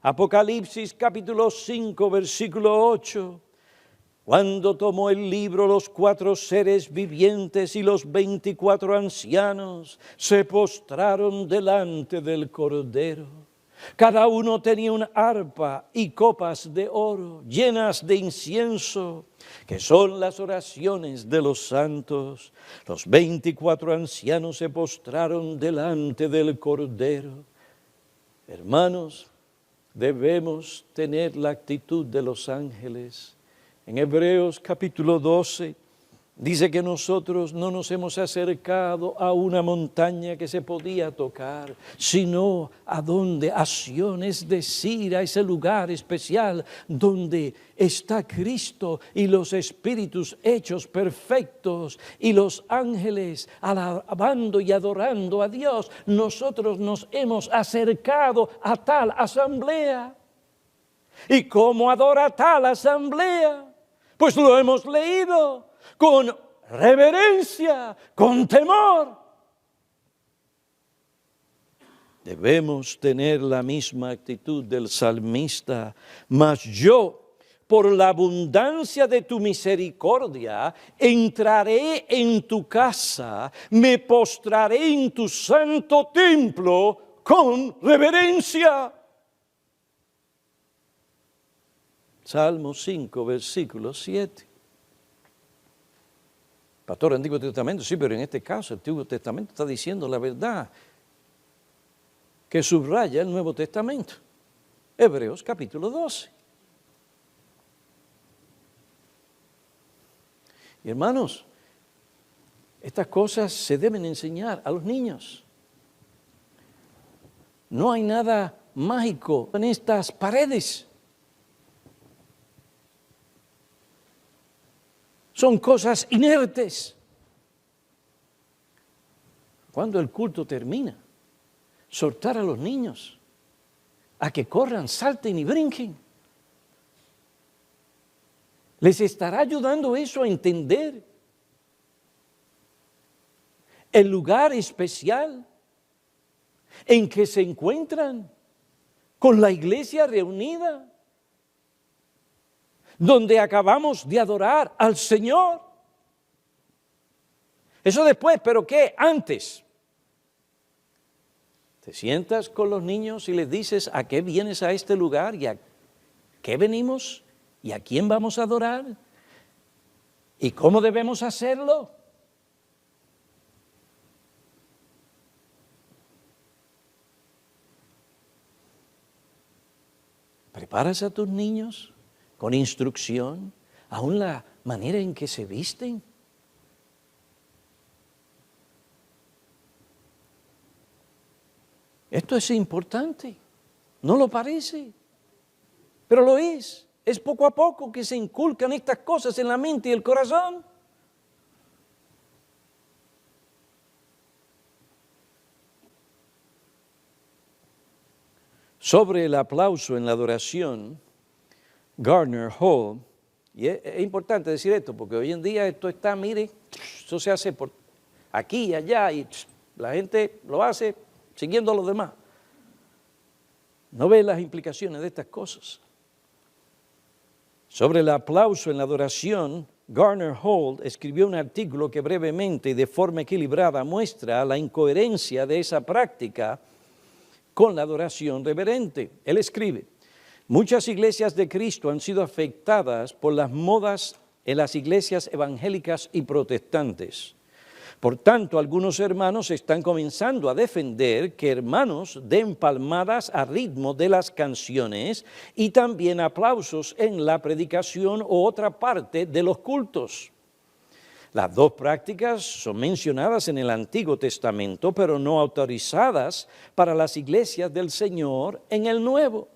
Apocalipsis capítulo 5, versículo 8. Cuando tomó el libro, los 4 seres vivientes y los 24 ancianos se postraron delante del Cordero. Cada uno tenía una arpa y copas de oro llenas de incienso, que son las oraciones de los santos. Los 24 ancianos se postraron delante del Cordero. Hermanos, debemos tener la actitud de los ángeles. En Hebreos capítulo 12 dice que nosotros no nos hemos acercado a una montaña que se podía tocar, sino a donde, a Sión, es decir, a ese lugar especial donde está Cristo y los espíritus hechos perfectos y los ángeles alabando y adorando a Dios. Nosotros nos hemos acercado a tal asamblea. ¿Y cómo adora tal asamblea? Pues lo hemos leído con reverencia, con temor. Debemos tener la misma actitud del salmista. Mas yo, por la abundancia de tu misericordia, entraré en tu casa, me postraré en tu santo templo con reverencia. Salmo 5, versículo 7. Pastor, el Antiguo Testamento, sí, pero en este caso el Antiguo Testamento está diciendo la verdad que subraya el Nuevo Testamento. Hebreos capítulo 12. Y hermanos, estas cosas se deben enseñar a los niños. No hay nada mágico en estas paredes. Son cosas inertes. Cuando el culto termina, soltar a los niños a que corran, salten y brinquen. Les estará ayudando eso a entender el lugar especial en que se encuentran con la iglesia reunida, donde acabamos de adorar al Señor. Eso después, ¿pero qué? Antes. Te sientas con los niños y les dices, ¿a qué vienes a este lugar? ¿Y a qué venimos? ¿Y a quién vamos a adorar? ¿Y cómo debemos hacerlo? ¿Preparas a tus niños con instrucción, aún la manera en que se visten? Esto es importante, ¿no lo parece? Pero lo es. Es poco a poco que se inculcan estas cosas en la mente y el corazón. Sobre el aplauso en la adoración, Gardner Hall, y es importante decir esto porque hoy en día esto está, mire, eso se hace por aquí y allá y la gente lo hace siguiendo a los demás. No ve las implicaciones de estas cosas. Sobre el aplauso en la adoración, Gardner Hall escribió un artículo que brevemente y de forma equilibrada muestra la incoherencia de esa práctica con la adoración reverente. Él escribe: muchas iglesias de Cristo han sido afectadas por las modas en las iglesias evangélicas y protestantes. Por tanto, algunos hermanos están comenzando a defender que hermanos den palmadas a ritmo de las canciones y también aplausos en la predicación o otra parte de los cultos. Las dos prácticas son mencionadas en el Antiguo Testamento, pero no autorizadas para las iglesias del Señor en el Nuevo.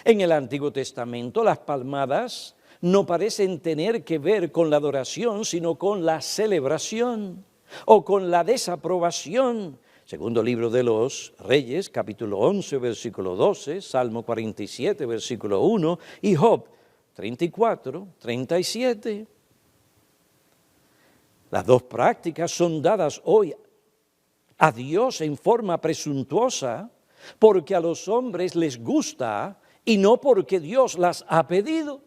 En el Antiguo Testamento las palmadas no parecen tener que ver con la adoración, sino con la celebración o con la desaprobación. Segundo libro de los Reyes, capítulo 11, versículo 12, Salmo 47, versículo 1 y Job 34, 37. Las dos prácticas son dadas hoy a Dios en forma presuntuosa porque a los hombres les gusta y no porque Dios las ha pedido.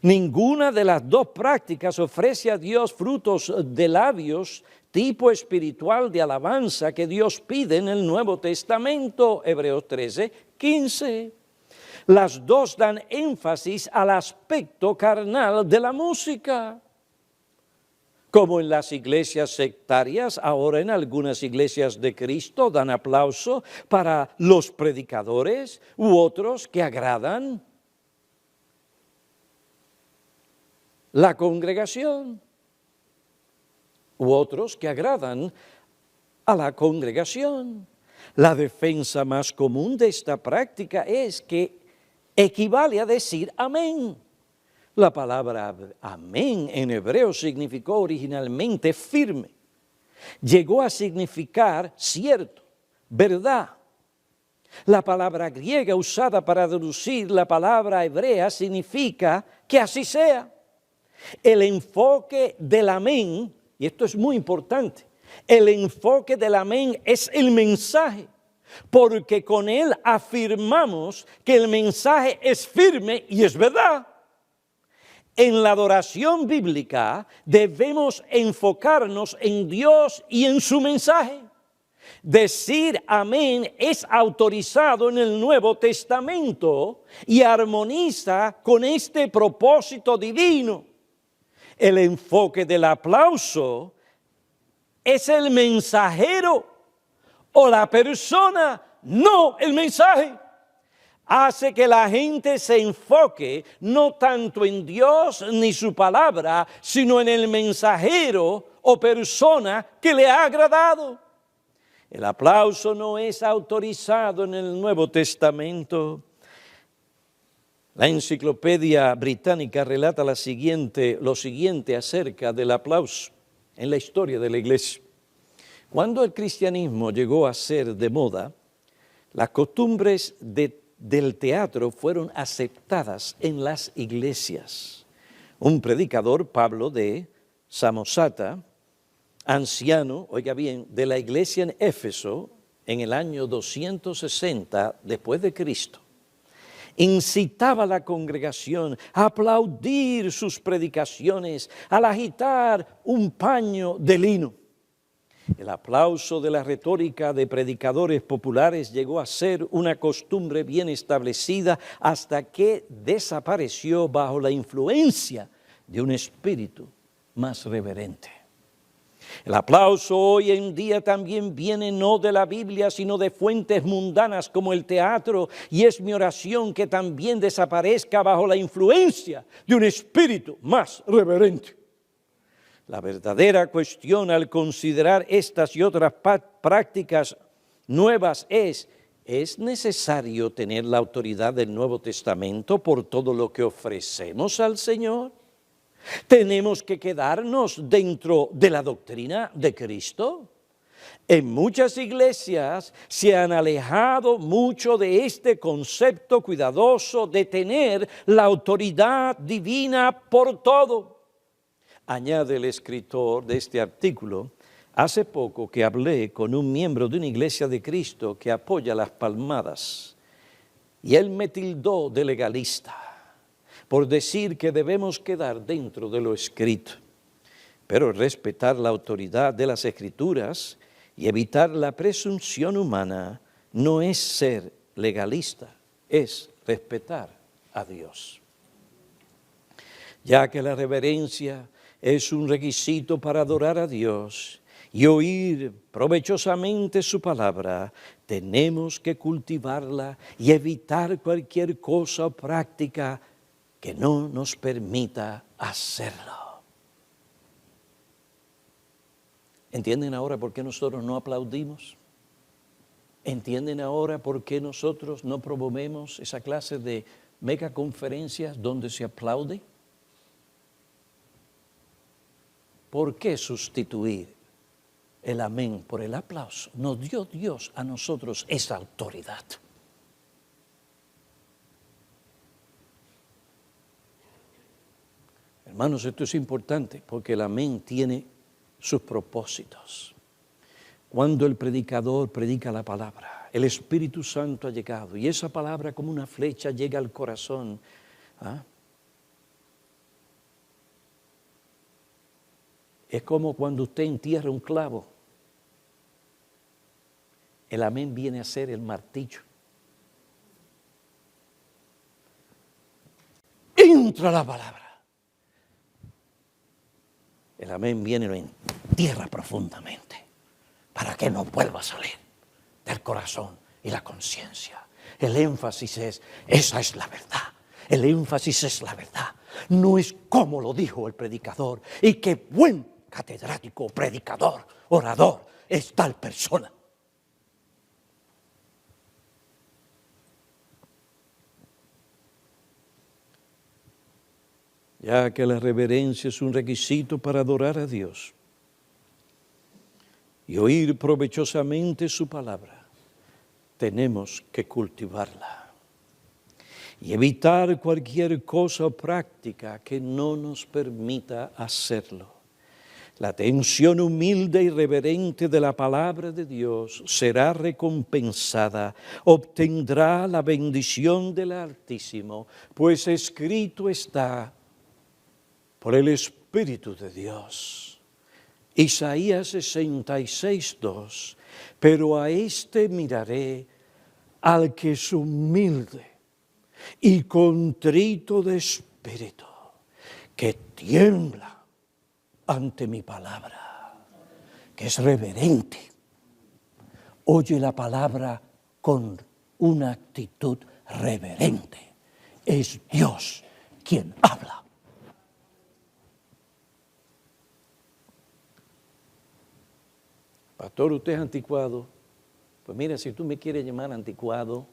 Ninguna de las dos prácticas ofrece a Dios frutos de labios, tipo espiritual de alabanza que Dios pide en el Nuevo Testamento, Hebreos 13:15. Las dos dan énfasis al aspecto carnal de la música. Como en las iglesias sectarias, ahora en algunas iglesias de Cristo dan aplauso para los predicadores u otros que agradan la congregación, u otros que agradan a la congregación. La defensa más común de esta práctica es que equivale a decir amén. La palabra amén en hebreo significó originalmente firme. Llegó a significar cierto, verdad. La palabra griega usada para traducir la palabra hebrea significa que así sea. El enfoque del amén, y esto es muy importante, el enfoque del amén es el mensaje, porque con él afirmamos que el mensaje es firme y es verdad. En la adoración bíblica debemos enfocarnos en Dios y en su mensaje. Decir amén es autorizado en el Nuevo Testamento y armoniza con este propósito divino. El enfoque del aplauso es el mensajero o la persona, no el mensaje. Hace que la gente se enfoque no tanto en Dios ni su palabra, sino en el mensajero o persona que le ha agradado. El aplauso no es autorizado en el Nuevo Testamento. La Enciclopedia Británica relata lo siguiente acerca del aplauso en la historia de la iglesia. Cuando el cristianismo llegó a ser de moda, las costumbres del teatro fueron aceptadas en las iglesias. Un predicador, Pablo de Samosata, anciano, oiga bien, de la iglesia en Éfeso, en el año 260 después de Cristo, incitaba a la congregación a aplaudir sus predicaciones, al agitar un paño de lino. El aplauso de la retórica de predicadores populares llegó a ser una costumbre bien establecida hasta que desapareció bajo la influencia de un espíritu más reverente. El aplauso hoy en día también viene no de la Biblia, sino de fuentes mundanas como el teatro, y es mi oración que también desaparezca bajo la influencia de un espíritu más reverente. La verdadera cuestión al considerar estas y otras prácticas nuevas ¿es necesario tener la autoridad del Nuevo Testamento por todo lo que ofrecemos al Señor? ¿Tenemos que quedarnos dentro de la doctrina de Cristo? En muchas iglesias se han alejado mucho de este concepto cuidadoso de tener la autoridad divina por todo. Añade el escritor de este artículo: hace poco que hablé con un miembro de una iglesia de Cristo que apoya las palmadas y él me tildó de legalista por decir que debemos quedar dentro de lo escrito, pero respetar la autoridad de las Escrituras y evitar la presunción humana no es ser legalista, es respetar a Dios. Ya que la reverencia es un requisito para adorar a Dios y oír provechosamente su palabra, tenemos que cultivarla y evitar cualquier cosa o práctica que no nos permita hacerlo. ¿Entienden ahora por qué nosotros no aplaudimos? ¿Entienden ahora por qué nosotros no promovemos esa clase de megaconferencias donde se aplaude? ¿Por qué sustituir el amén por el aplauso? Nos dio Dios a nosotros esa autoridad. Hermanos, esto es importante porque el amén tiene sus propósitos. Cuando el predicador predica la palabra el Espíritu Santo ha llegado. Y esa palabra como una flecha llega al corazón. ¿Ah? Es como cuando usted entierra un clavo. El amén viene a ser el martillo. Entra la palabra. El amén viene y lo entierra profundamente para que no vuelva a salir del corazón y la conciencia. El énfasis es, esa es la verdad. El énfasis es la verdad. No es como lo dijo el predicador. Y qué buen catedrático, predicador, orador es tal persona. Ya que la reverencia es un requisito para adorar a Dios y oír provechosamente su palabra, tenemos que cultivarla y evitar cualquier cosa o práctica que no nos permita hacerlo. La atención humilde y reverente de la palabra de Dios será recompensada, obtendrá la bendición del Altísimo, pues escrito está por el Espíritu de Dios. Isaías 66:2, pero a este miraré, al que es humilde y contrito de espíritu, que tiembla ante mi palabra, que es reverente. Oye la palabra con una actitud reverente. Es Dios quien habla. Pastor, usted es anticuado. Pues mira, si tú me quieres llamar anticuado,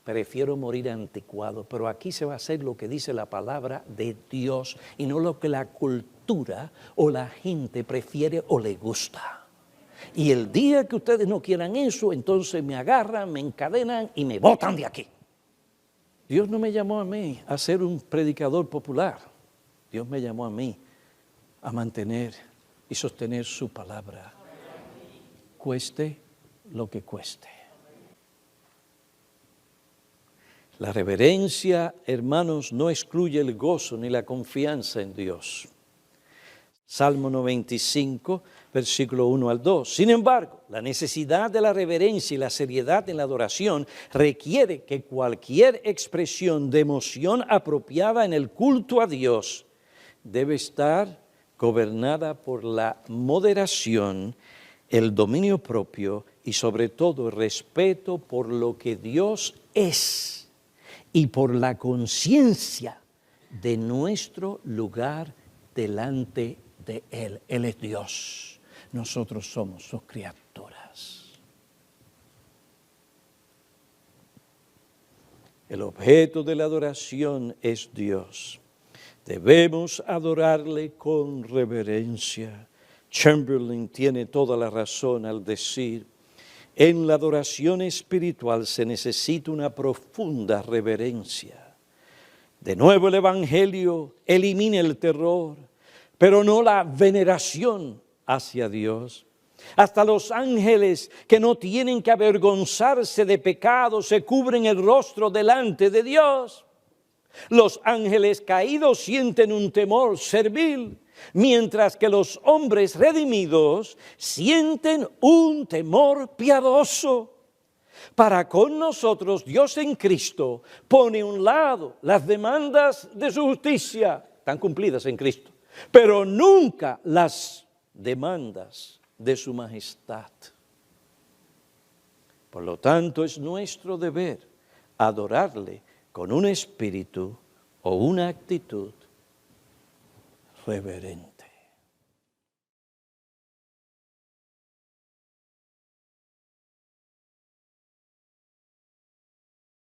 prefiero morir anticuado, pero aquí se va a hacer lo que dice la palabra de Dios y no lo que la cultura o la gente prefiere o le gusta. Y el día que ustedes no quieran eso, entonces me agarran, me encadenan y me botan de aquí. Dios no me llamó a mí a ser un predicador popular. Dios me llamó a mí a mantener y sostener su palabra, cueste lo que cueste. La reverencia, hermanos, no excluye el gozo ni la confianza en Dios. Salmo 95, versículo 1 al 2. Sin embargo, la necesidad de la reverencia y la seriedad en la adoración requiere que cualquier expresión de emoción apropiada en el culto a Dios debe estar gobernada por la moderación, el dominio propio y sobre todo el respeto por lo que Dios es y por la conciencia de nuestro lugar delante de Él. Él es Dios, nosotros somos sus criaturas. El objeto de la adoración es Dios. Debemos adorarle con reverencia. Chamberlain tiene toda la razón al decir: en la adoración espiritual se necesita una profunda reverencia. De nuevo el Evangelio elimina el terror, pero no la veneración hacia Dios. Hasta los ángeles que no tienen que avergonzarse de pecado se cubren el rostro delante de Dios. Los ángeles caídos sienten un temor servil, mientras que los hombres redimidos sienten un temor piadoso. Para con nosotros, Dios en Cristo pone a un lado las demandas de su justicia, están cumplidas en Cristo, pero nunca las demandas de su majestad. Por lo tanto, es nuestro deber adorarle con un espíritu o una actitud reverente.